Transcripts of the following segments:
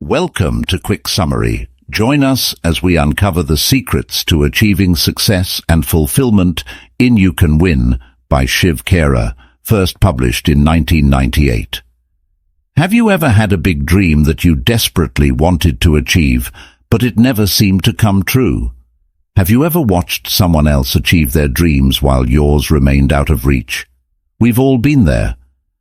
Welcome to QuickSummary. Join us as we uncover the secrets to achieving success and fulfillment in You Can Win by Shiv Khera, first published in 1998. Have you ever had a big dream that you desperately wanted to achieve, but it never seemed to come true? Have you ever watched someone else achieve their dreams while yours remained out of reach? We've all been there.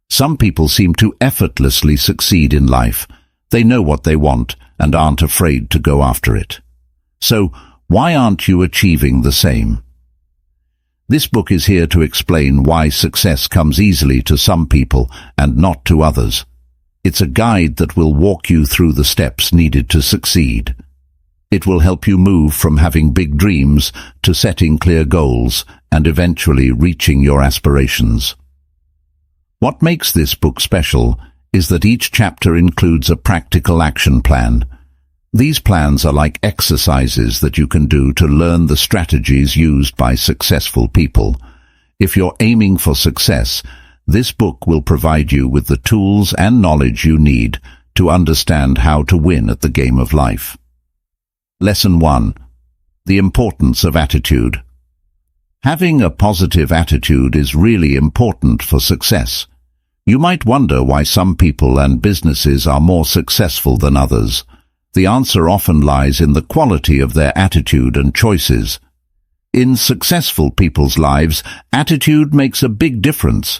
Some people seem to effortlessly succeed in life. They know what they want and aren't afraid to go after it. So, why aren't you achieving the same? This book is here to explain why success comes easily to some people and not to others. It's a guide that will walk you through the steps needed to succeed. It will help you move from having big dreams to setting clear goals and eventually reaching your aspirations. What makes this book special is that each chapter includes a practical action plan. These plans are like exercises that you can do to learn the strategies used by successful people. If you're aiming for success, this book will provide you with the tools and knowledge you need to understand how to win at the game of life. Lesson 1. The importance of attitude. Having a positive attitude is really important for success. You might wonder why some people and businesses are more successful than others. The answer often lies in the quality of their attitude and choices. In successful people's lives, attitude makes a big difference.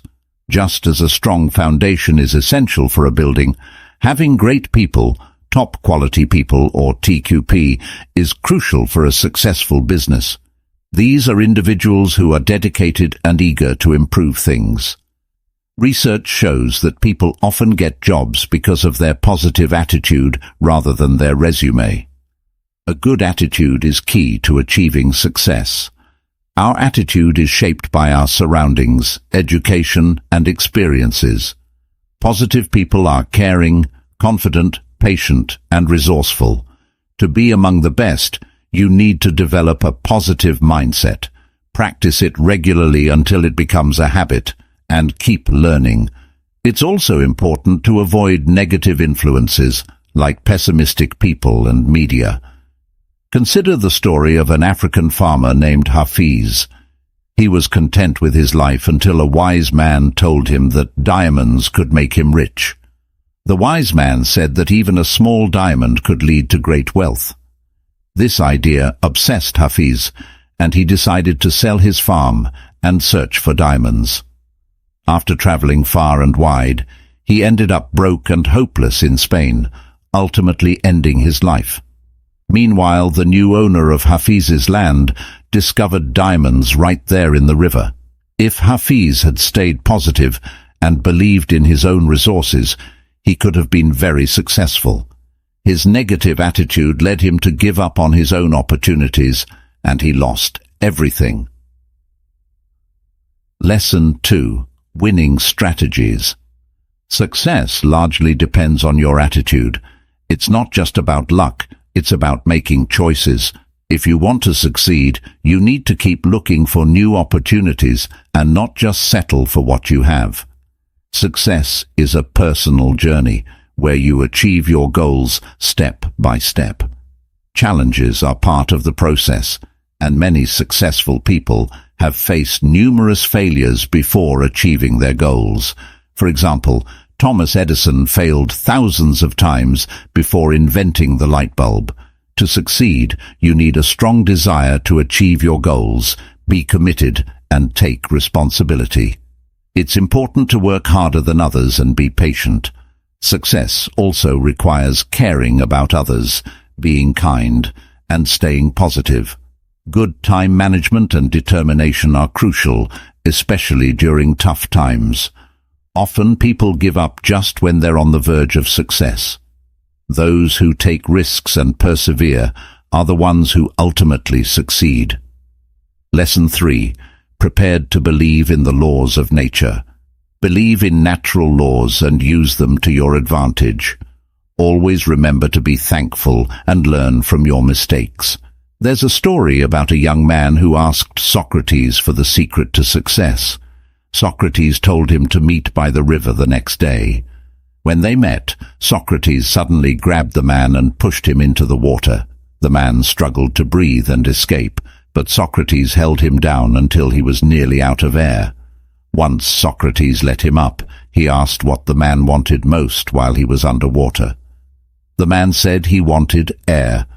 Just as a strong foundation is essential for a building, having great people, top quality people or TQP, is crucial for a successful business. These are individuals who are dedicated and eager to improve things. Research shows that people often get jobs because of their positive attitude rather than their resume. A good attitude is key to achieving success. Our attitude is shaped by our surroundings, education, and experiences. Positive people are caring, confident, patient, and resourceful. To be among the best, you need to develop a positive mindset. Practice it regularly until it becomes a habit, and keep learning. It's also important to avoid negative influences like pessimistic people and media. Consider the story of an African farmer named Hafiz. He was content with his life until a wise man told him that diamonds could make him rich. The wise man said that even a small diamond could lead to great wealth. This idea obsessed Hafiz, and he decided to sell his farm and search for diamonds. After traveling far and wide, he ended up broke and hopeless in Spain, ultimately ending his life. Meanwhile, the new owner of Hafiz's land discovered diamonds right there in the river. If Hafiz had stayed positive and believed in his own resources, he could have been very successful. His negative attitude led him to give up on his own opportunities, and he lost everything. Lesson 2. Winning strategies. Success largely depends on your attitude. It's not just about luck, it's about making choices. If you want to succeed, you need to keep looking for new opportunities and not just settle for what you have. Success is a personal journey where you achieve your goals step by step. Challenges are part of the process, and many successful people have faced numerous failures before achieving their goals. For example, Thomas Edison failed thousands of times before inventing the light bulb. To succeed, you need a strong desire to achieve your goals, be committed, and take responsibility. It's important to work harder than others and be patient. Success also requires caring about others, being kind, and staying positive. Good time management and determination are crucial, especially during tough times. Often people give up just when they're on the verge of success. Those who take risks and persevere are the ones who ultimately succeed. Lesson 3. Prepared to believe in the laws of nature. Believe in natural laws and use them to your advantage. Always remember to be thankful and learn from your mistakes. There's a story about a young man who asked Socrates for the secret to success. Socrates told him to meet by the river the next day. When they met, Socrates suddenly grabbed the man and pushed him into the water. The man struggled to breathe and escape, but Socrates held him down until he was nearly out of air. Once Socrates let him up, he asked what the man wanted most while he was underwater. The man said he wanted air.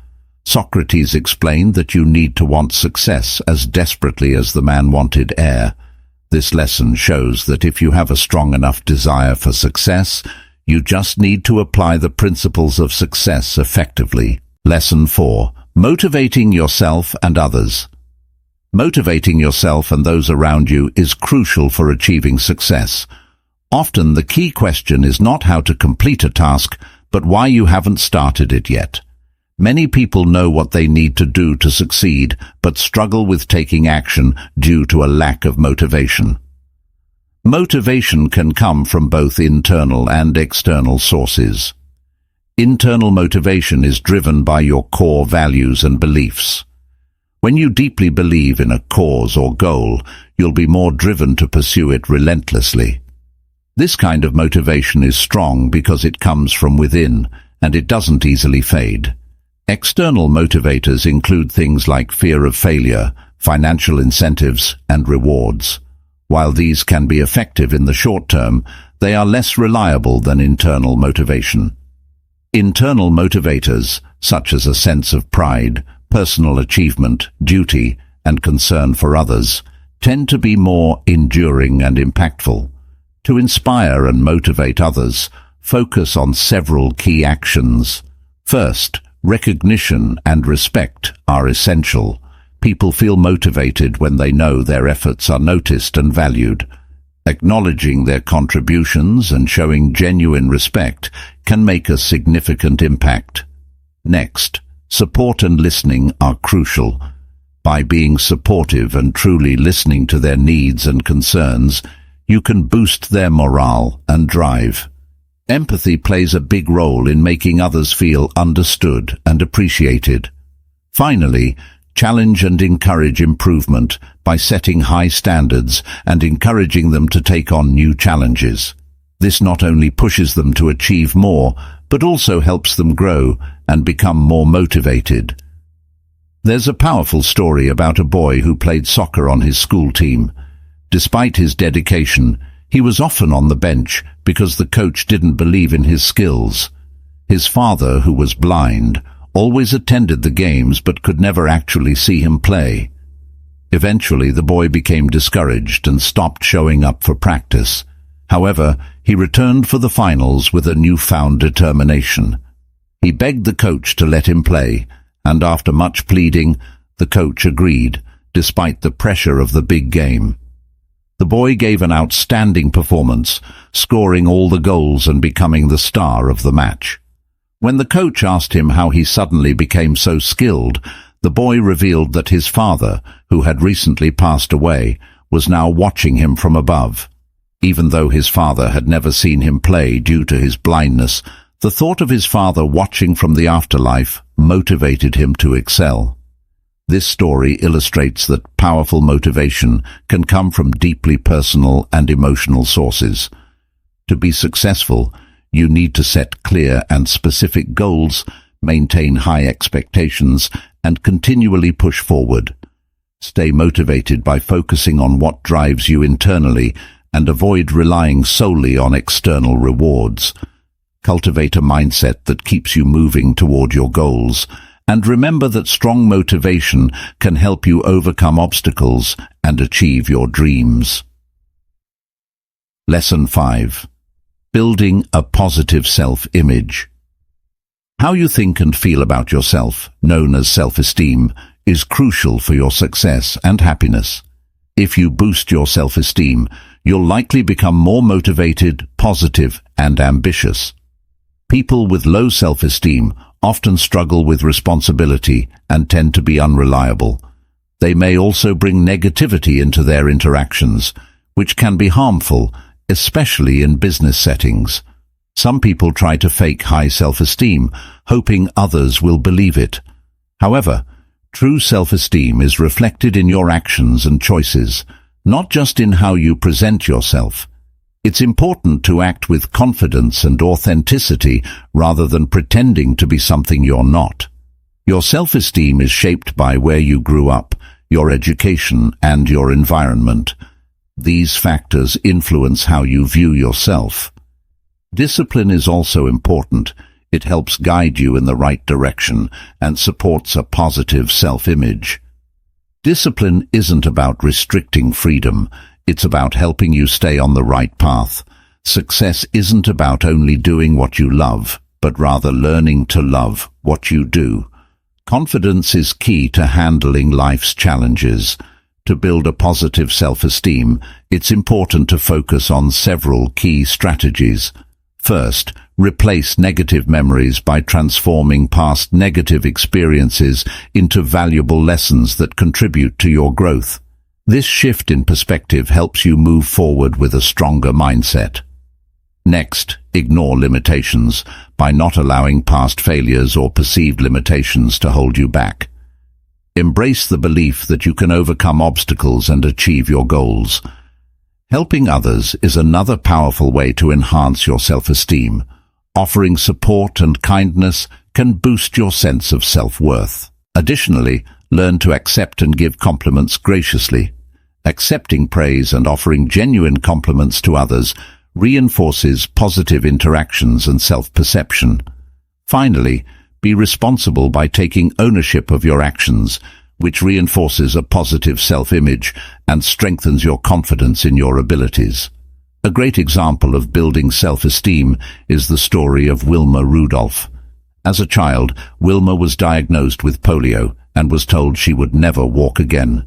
Socrates explained that you need to want success as desperately as the man wanted air. This lesson shows that if you have a strong enough desire for success, you just need to apply the principles of success effectively. Lesson 4. Motivating yourself and others. Motivating yourself and those around you is crucial for achieving success. Often the key question is not how to complete a task, but why you haven't started it yet. Many people know what they need to do to succeed, but struggle with taking action due to a lack of motivation. Motivation can come from both internal and external sources. Internal motivation is driven by your core values and beliefs. When you deeply believe in a cause or goal, you'll be more driven to pursue it relentlessly. This kind of motivation is strong because it comes from within, and it doesn't easily fade. External motivators include things like fear of failure, financial incentives, and rewards. While these can be effective in the short term, they are less reliable than internal motivation. Internal motivators, such as a sense of pride, personal achievement, duty, and concern for others, tend to be more enduring and impactful. To inspire and motivate others, focus on several key actions. First, recognition and respect are essential. People feel motivated when they know their efforts are noticed and valued. Acknowledging their contributions and showing genuine respect can make a significant impact. Next, support and listening are crucial. By being supportive and truly listening to their needs and concerns, you can boost their morale and drive. Empathy plays a big role in making others feel understood and appreciated. Finally, challenge and encourage improvement by setting high standards and encouraging them to take on new challenges. This not only pushes them to achieve more, but also helps them grow and become more motivated. There's a powerful story about a boy who played soccer on his school team. Despite his dedication, he was often on the bench because the coach didn't believe in his skills. His father, who was blind, always attended the games but could never actually see him play. Eventually, the boy became discouraged and stopped showing up for practice. However, he returned for the finals with a newfound determination. He begged the coach to let him play, and after much pleading, the coach agreed, despite the pressure of the big game. The boy gave an outstanding performance, scoring all the goals and becoming the star of the match. When the coach asked him how he suddenly became so skilled, the boy revealed that his father, who had recently passed away, was now watching him from above. Even though his father had never seen him play due to his blindness, the thought of his father watching from the afterlife motivated him to excel. This story illustrates that powerful motivation can come from deeply personal and emotional sources. To be successful, you need to set clear and specific goals, maintain high expectations, and continually push forward. Stay motivated by focusing on what drives you internally and avoid relying solely on external rewards. Cultivate a mindset that keeps you moving toward your goals, and remember that strong motivation can help you overcome obstacles and achieve your dreams. Lesson 5. Building a positive self-image. How you think and feel about yourself, known as self-esteem, is crucial for your success and happiness. If you boost your self-esteem, you'll likely become more motivated, positive, and ambitious. People with low self-esteem often struggle with responsibility and tend to be unreliable. They may also bring negativity into their interactions, which can be harmful, especially in business settings. Some people try to fake high self-esteem, hoping others will believe it. However, true self-esteem is reflected in your actions and choices, not just in how you present yourself. It's important to act with confidence and authenticity rather than pretending to be something you're not. Your self-esteem is shaped by where you grew up, your education, and your environment. These factors influence how you view yourself. Discipline is also important. It helps guide you in the right direction and supports a positive self-image. Discipline isn't about restricting freedom. It's about helping you stay on the right path. Success isn't about only doing what you love, but rather learning to love what you do. Confidence is key to handling life's challenges. To build a positive self-esteem, it's important to focus on several key strategies. First, replace negative memories by transforming past negative experiences into valuable lessons that contribute to your growth. This shift in perspective helps you move forward with a stronger mindset. Next, ignore limitations by not allowing past failures or perceived limitations to hold you back. Embrace the belief that you can overcome obstacles and achieve your goals. Helping others is another powerful way to enhance your self-esteem. Offering support and kindness can boost your sense of self-worth. Additionally, learn to accept and give compliments graciously. Accepting praise and offering genuine compliments to others reinforces positive interactions and self-perception. Finally, be responsible by taking ownership of your actions, which reinforces a positive self-image and strengthens your confidence in your abilities. A great example of building self-esteem is the story of Wilma Rudolph. As a child, Wilma was diagnosed with polio and was told she would never walk again.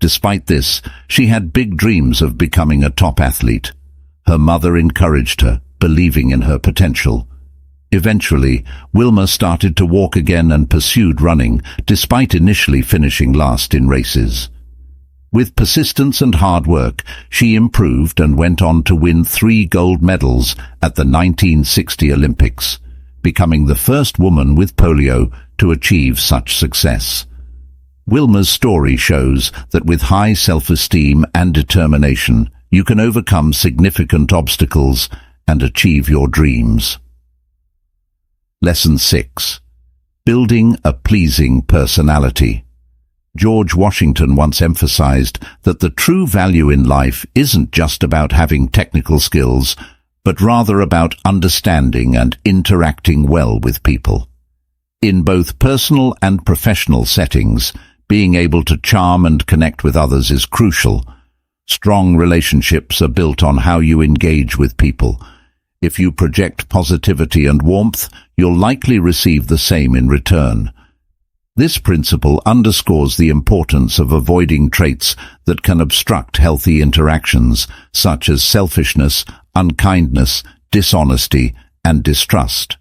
Despite this, she had big dreams of becoming a top athlete. Her mother encouraged her, believing in her potential. Eventually, Wilma started to walk again and pursued running, despite initially finishing last in races. With persistence and hard work, she improved and went on to win 3 gold medals at the 1960 Olympics, becoming the first woman with polio to achieve such success. Wilma's story shows that with high self-esteem and determination, you can overcome significant obstacles and achieve your dreams. Lesson 6. Building a pleasing personality. George Washington once emphasized that the true value in life isn't just about having technical skills, but rather about understanding and interacting well with people. In both personal and professional settings, being able to charm and connect with others is crucial. Strong relationships are built on how you engage with people. If you project positivity and warmth, you'll likely receive the same in return. This principle underscores the importance of avoiding traits that can obstruct healthy interactions, such as selfishness, unkindness, dishonesty, and distrust.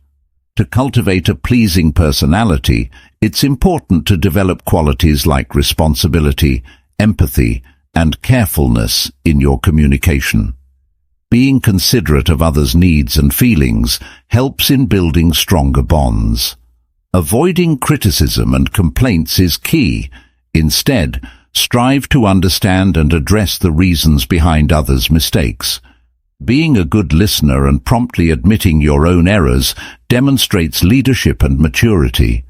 To cultivate a pleasing personality, it's important to develop qualities like responsibility, empathy, and carefulness in your communication. Being considerate of others' needs and feelings helps in building stronger bonds. Avoiding criticism and complaints is key. Instead, strive to understand and address the reasons behind others' mistakes. Being a good listener and promptly admitting your own errors demonstrates leadership and maturity.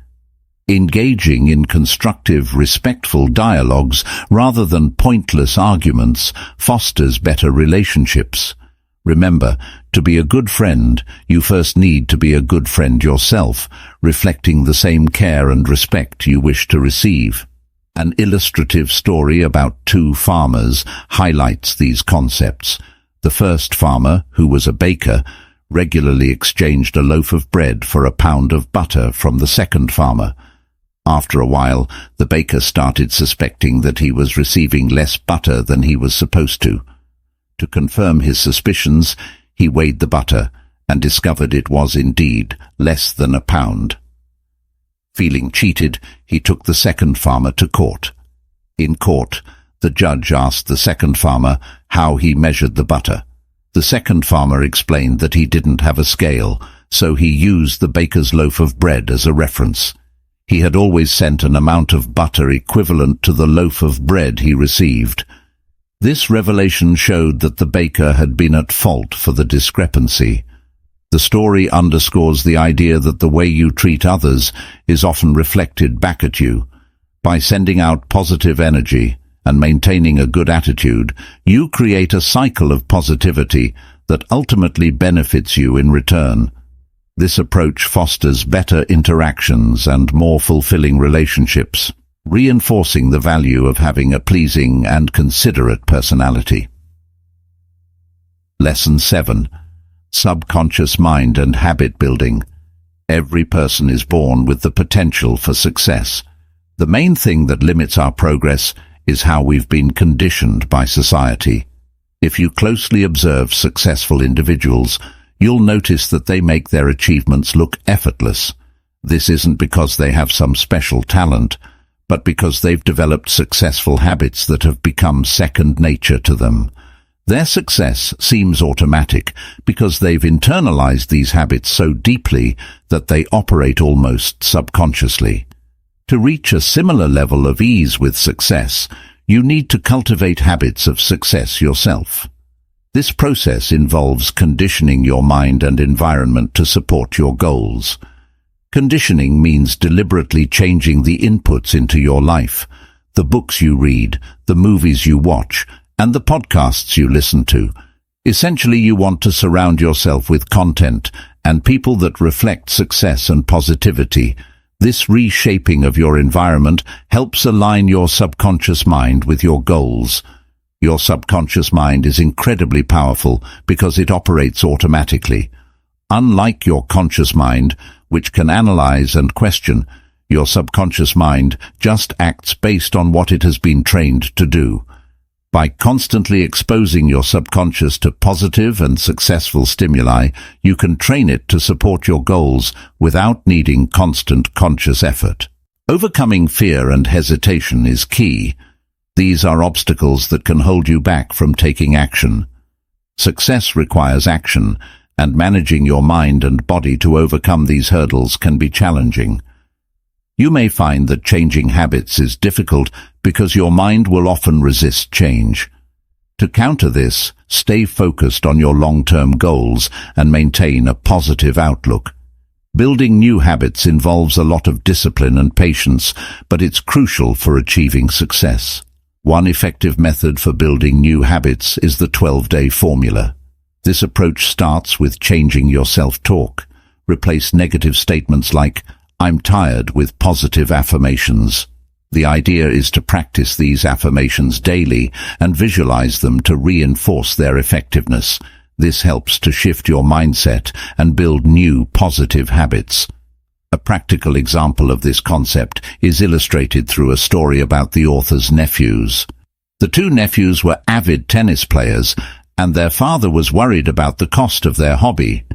Engaging in constructive, respectful dialogues rather than pointless arguments fosters better relationships. Remember, to be a good friend, you first need to be a good friend yourself, reflecting the same care and respect you wish to receive. An illustrative story about 2 farmers highlights these concepts. The first farmer, who was a baker, regularly exchanged a loaf of bread for a pound of butter from the second farmer. After a while, the baker started suspecting that he was receiving less butter than he was supposed to. To confirm his suspicions, he weighed the butter and discovered it was indeed less than a pound. Feeling cheated, he took the second farmer to court. In court, the judge asked the second farmer how he measured the butter. The second farmer explained that he didn't have a scale, so he used the baker's loaf of bread as a reference. He had always sent an amount of butter equivalent to the loaf of bread he received. This revelation showed that the baker had been at fault for the discrepancy. The story underscores the idea that the way you treat others is often reflected back at you. By sending out positive energy and maintaining a good attitude, you create a cycle of positivity that ultimately benefits you in return. This approach fosters better interactions and more fulfilling relationships, reinforcing the value of having a pleasing and considerate personality. Lesson 7. Subconscious mind and habit building. Every person is born with the potential for success. The main thing that limits our progress is how we've been conditioned by society. If you closely observe successful individuals, you'll notice that they make their achievements look effortless. This isn't because they have some special talent, but because they've developed successful habits that have become second nature to them. Their success seems automatic because they've internalized these habits so deeply that they operate almost subconsciously. To reach a similar level of ease with success, you need to cultivate habits of success yourself. This process involves conditioning your mind and environment to support your goals. Conditioning means deliberately changing the inputs into your life, the books you read, the movies you watch, and the podcasts you listen to. Essentially, you want to surround yourself with content and people that reflect success and positivity. This reshaping of your environment helps align your subconscious mind with your goals. Your subconscious mind is incredibly powerful because it operates automatically. Unlike your conscious mind, which can analyze and question, your subconscious mind just acts based on what it has been trained to do. By constantly exposing your subconscious to positive and successful stimuli, you can train it to support your goals without needing constant conscious effort. Overcoming fear and hesitation is key. These are obstacles that can hold you back from taking action. Success requires action, and managing your mind and body to overcome these hurdles can be challenging. You may find that changing habits is difficult because your mind will often resist change. To counter this, stay focused on your long-term goals and maintain a positive outlook. Building new habits involves a lot of discipline and patience, but it's crucial for achieving success. One effective method for building new habits is the 12-day formula. This approach starts with changing your self-talk. Replace negative statements like, "I'm tired," with positive affirmations. The idea is to practice these affirmations daily and visualize them to reinforce their effectiveness. This helps to shift your mindset and build new positive habits. A practical example of this concept is illustrated through a story about the author's nephews. The two nephews were avid tennis players, and their father was worried about the cost of their hobby.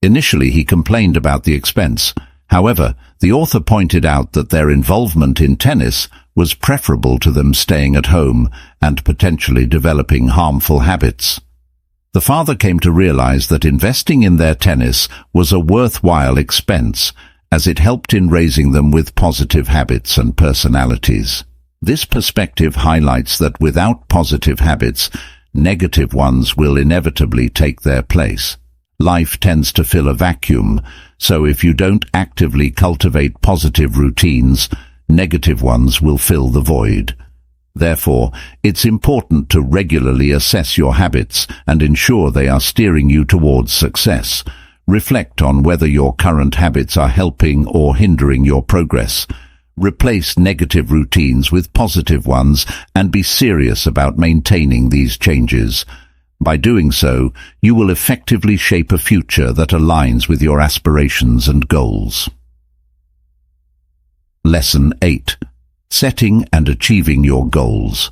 Initially, he complained about the expense. However, the author pointed out that their involvement in tennis was preferable to them staying at home and potentially developing harmful habits. The father came to realize that investing in their tennis was a worthwhile expense, as it helped in raising them with positive habits and personalities. This perspective highlights that without positive habits, negative ones will inevitably take their place. Life tends to fill a vacuum, so if you don't actively cultivate positive routines, negative ones will fill the void. Therefore, it's important to regularly assess your habits and ensure they are steering you towards success. Reflect on whether your current habits are helping or hindering your progress. Replace negative routines with positive ones and be serious about maintaining these changes. By doing so, you will effectively shape a future that aligns with your aspirations and goals. Lesson 8. Setting and achieving your goals.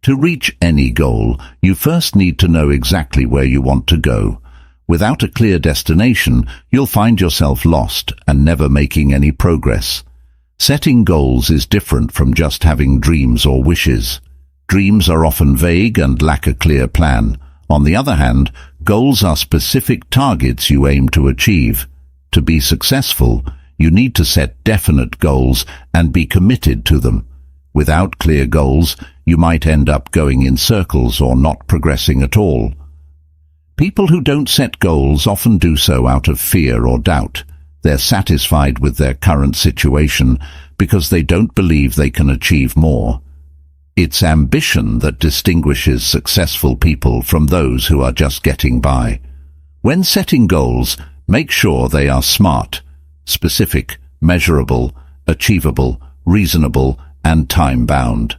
To reach any goal, you first need to know exactly where you want to go. Without a clear destination, you'll find yourself lost and never making any progress. Setting goals is different from just having dreams or wishes. Dreams are often vague and lack a clear plan. On the other hand, goals are specific targets you aim to achieve. To be successful, you need to set definite goals and be committed to them. Without clear goals, you might end up going in circles or not progressing at all. People who don't set goals often do so out of fear or doubt. They're satisfied with their current situation because they don't believe they can achieve more. It's ambition that distinguishes successful people from those who are just getting by. When setting goals, make sure they are smart, specific, measurable, achievable, reasonable, and time-bound.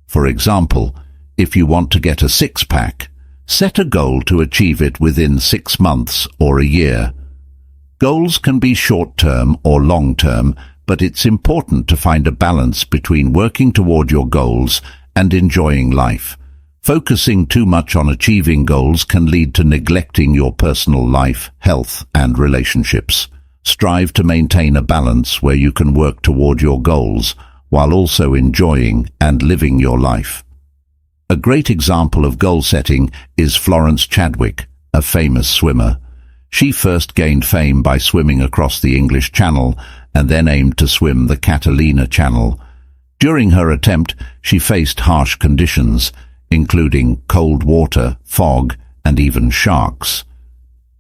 For example, if you want to get a six-pack, set a goal to achieve it within 6 months or a year. Goals can be short-term or long-term, but it's important to find a balance between working toward your goals and enjoying life. Focusing too much on achieving goals can lead to neglecting your personal life, health, and relationships. Strive to maintain a balance where you can work toward your goals while also enjoying and living your life. A great example of goal setting is Florence Chadwick, a famous swimmer. She first gained fame by swimming across the English Channel and then aimed to swim the Catalina Channel. During her attempt, she faced harsh conditions, including cold water, fog, and even sharks.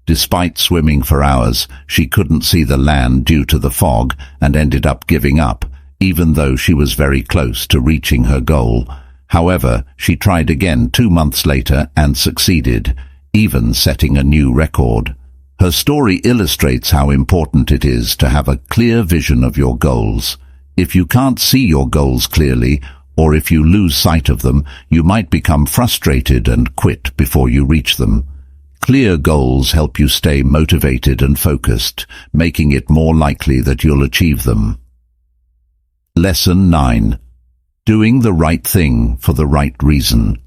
Despite swimming for hours, she couldn't see the land due to the fog and ended up giving up, even though she was very close to reaching her goal. However, she tried again 2 months later and succeeded, even setting a new record. Her story illustrates how important it is to have a clear vision of your goals. If you can't see your goals clearly, or if you lose sight of them, you might become frustrated and quit before you reach them. Clear goals help you stay motivated and focused, making it more likely that you'll achieve them. Lesson 9. Doing the right thing for the right reason.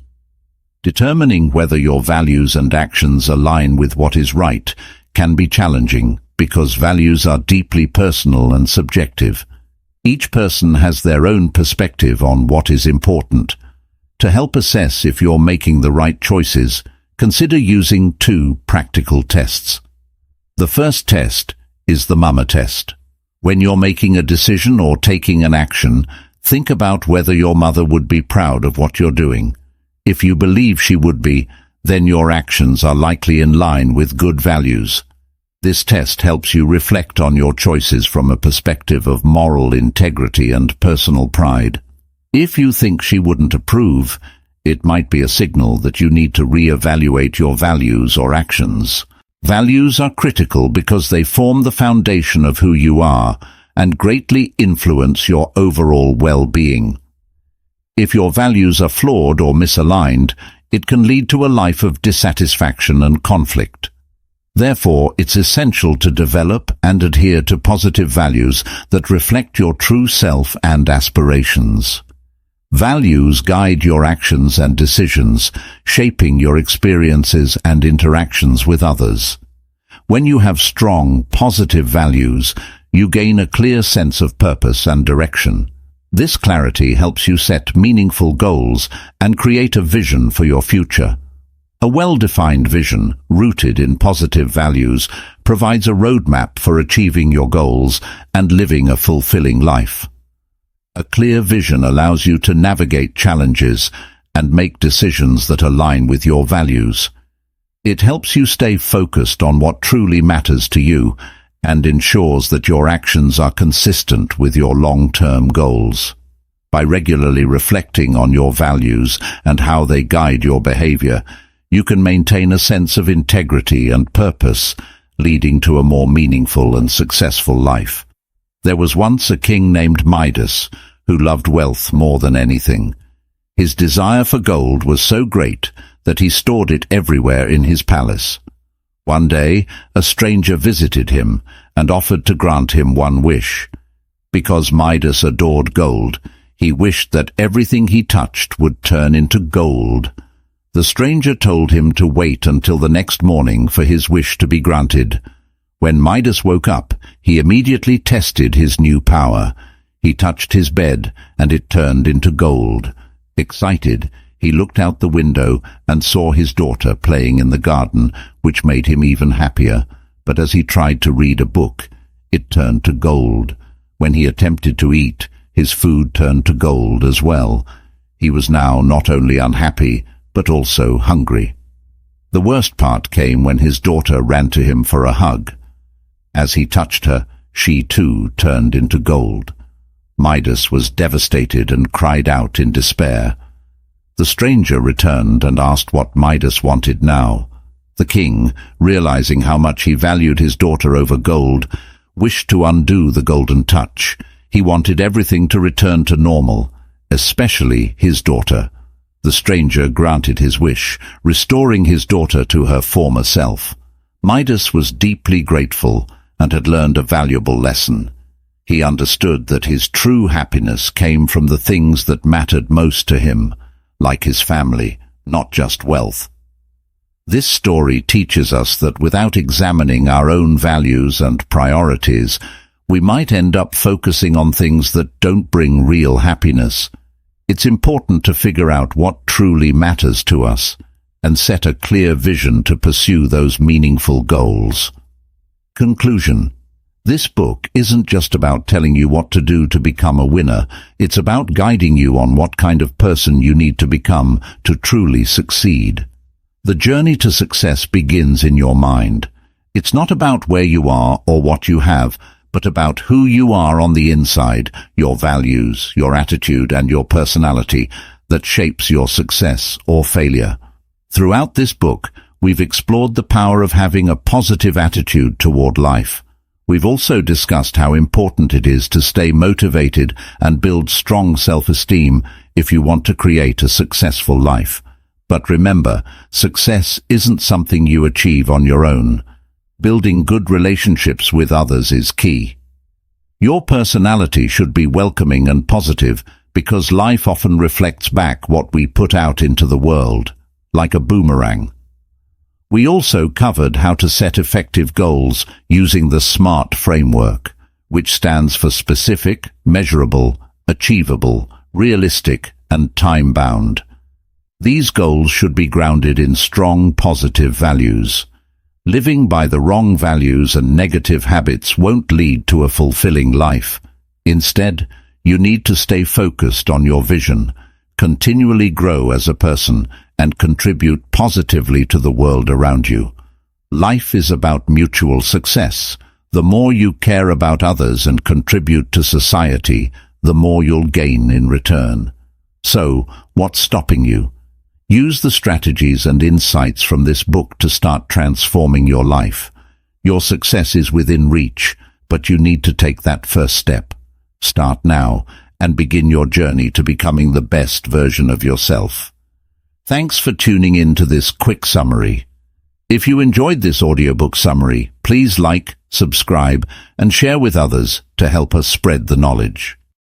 Determining whether your values and actions align with what is right can be challenging because values are deeply personal and subjective. Each person has their own perspective on what is important. To help assess if you're making the right choices, consider using 2 practical tests. The first test is the mama test. When you're making a decision or taking an action, think about whether your mother would be proud of what you're doing. If you believe she would be, then your actions are likely in line with good values. This test helps you reflect on your choices from a perspective of moral integrity and personal pride. If you think she wouldn't approve, it might be a signal that you need to re-evaluate your values or actions. Values are critical because they form the foundation of who you are and greatly influence your overall well-being. If your values are flawed or misaligned, it can lead to a life of dissatisfaction and conflict. Therefore, it's essential to develop and adhere to positive values that reflect your true self and aspirations. Values guide your actions and decisions, shaping your experiences and interactions with others. When you have strong, positive values, you gain a clear sense of purpose and direction. This clarity helps you set meaningful goals and create a vision for your future. A well-defined vision, rooted in positive values, provides a roadmap for achieving your goals and living a fulfilling life. A clear vision allows you to navigate challenges and make decisions that align with your values. It helps you stay focused on what truly matters to you and ensures that your actions are consistent with your long-term goals. By regularly reflecting on your values and how they guide your behavior, you can maintain a sense of integrity and purpose, leading to a more meaningful and successful life. There was once a king named Midas who loved wealth more than anything. His desire for gold was so great that he stored it everywhere in his palace. One day, a stranger visited him and offered to grant him one wish. Because Midas adored gold, he wished that everything he touched would turn into gold. The stranger told him to wait until the next morning for his wish to be granted. When Midas woke up, he immediately tested his new power. He touched his bed, and it turned into gold. Excited, he looked out the window and saw his daughter playing in the garden, which made him even happier. But as he tried to read a book, it turned to gold. When he attempted to eat, his food turned to gold as well. He was now not only unhappy, but also hungry. The worst part came when his daughter ran to him for a hug. As he touched her, she too turned into gold. Midas was devastated and cried out in despair. The stranger returned and asked what Midas wanted now. The king, realizing how much he valued his daughter over gold, wished to undo the golden touch. He wanted everything to return to normal, especially his daughter. The stranger granted his wish, restoring his daughter to her former self. Midas was deeply grateful and had learned a valuable lesson. He understood that his true happiness came from the things that mattered most to him, like his family, not just wealth. This story teaches us that without examining our own values and priorities, we might end up focusing on things that don't bring real happiness. It's important to figure out what truly matters to us and set a clear vision to pursue those meaningful goals. Conclusion. This book isn't just about telling you what to do to become a winner. It's about guiding you on what kind of person you need to become to truly succeed. The journey to success begins in your mind. It's not about where you are or what you have, but about who you are on the inside, your values, your attitude, and your personality that shapes your success or failure. Throughout this book, we've explored the power of having a positive attitude toward life. We've also discussed how important it is to stay motivated and build strong self-esteem if you want to create a successful life. But remember, success isn't something you achieve on your own. Building good relationships with others is key. Your personality should be welcoming and positive because life often reflects back what we put out into the world, like a boomerang. We also covered how to set effective goals using the SMART framework, which stands for specific, measurable, achievable, realistic, and time-bound. These goals should be grounded in strong, positive values. Living by the wrong values and negative habits won't lead to a fulfilling life. Instead, you need to stay focused on your vision, continually grow as a person, and contribute positively to the world around you. Life is about mutual success. The more you care about others and contribute to society, the more you'll gain in return. So, what's stopping you? Use the strategies and insights from this book to start transforming your life. Your success is within reach, but you need to take that first step. Start now and begin your journey to becoming the best version of yourself. Thanks for tuning in to this quick summary. If you enjoyed this audiobook summary, please like, subscribe, and share with others to help us spread the knowledge.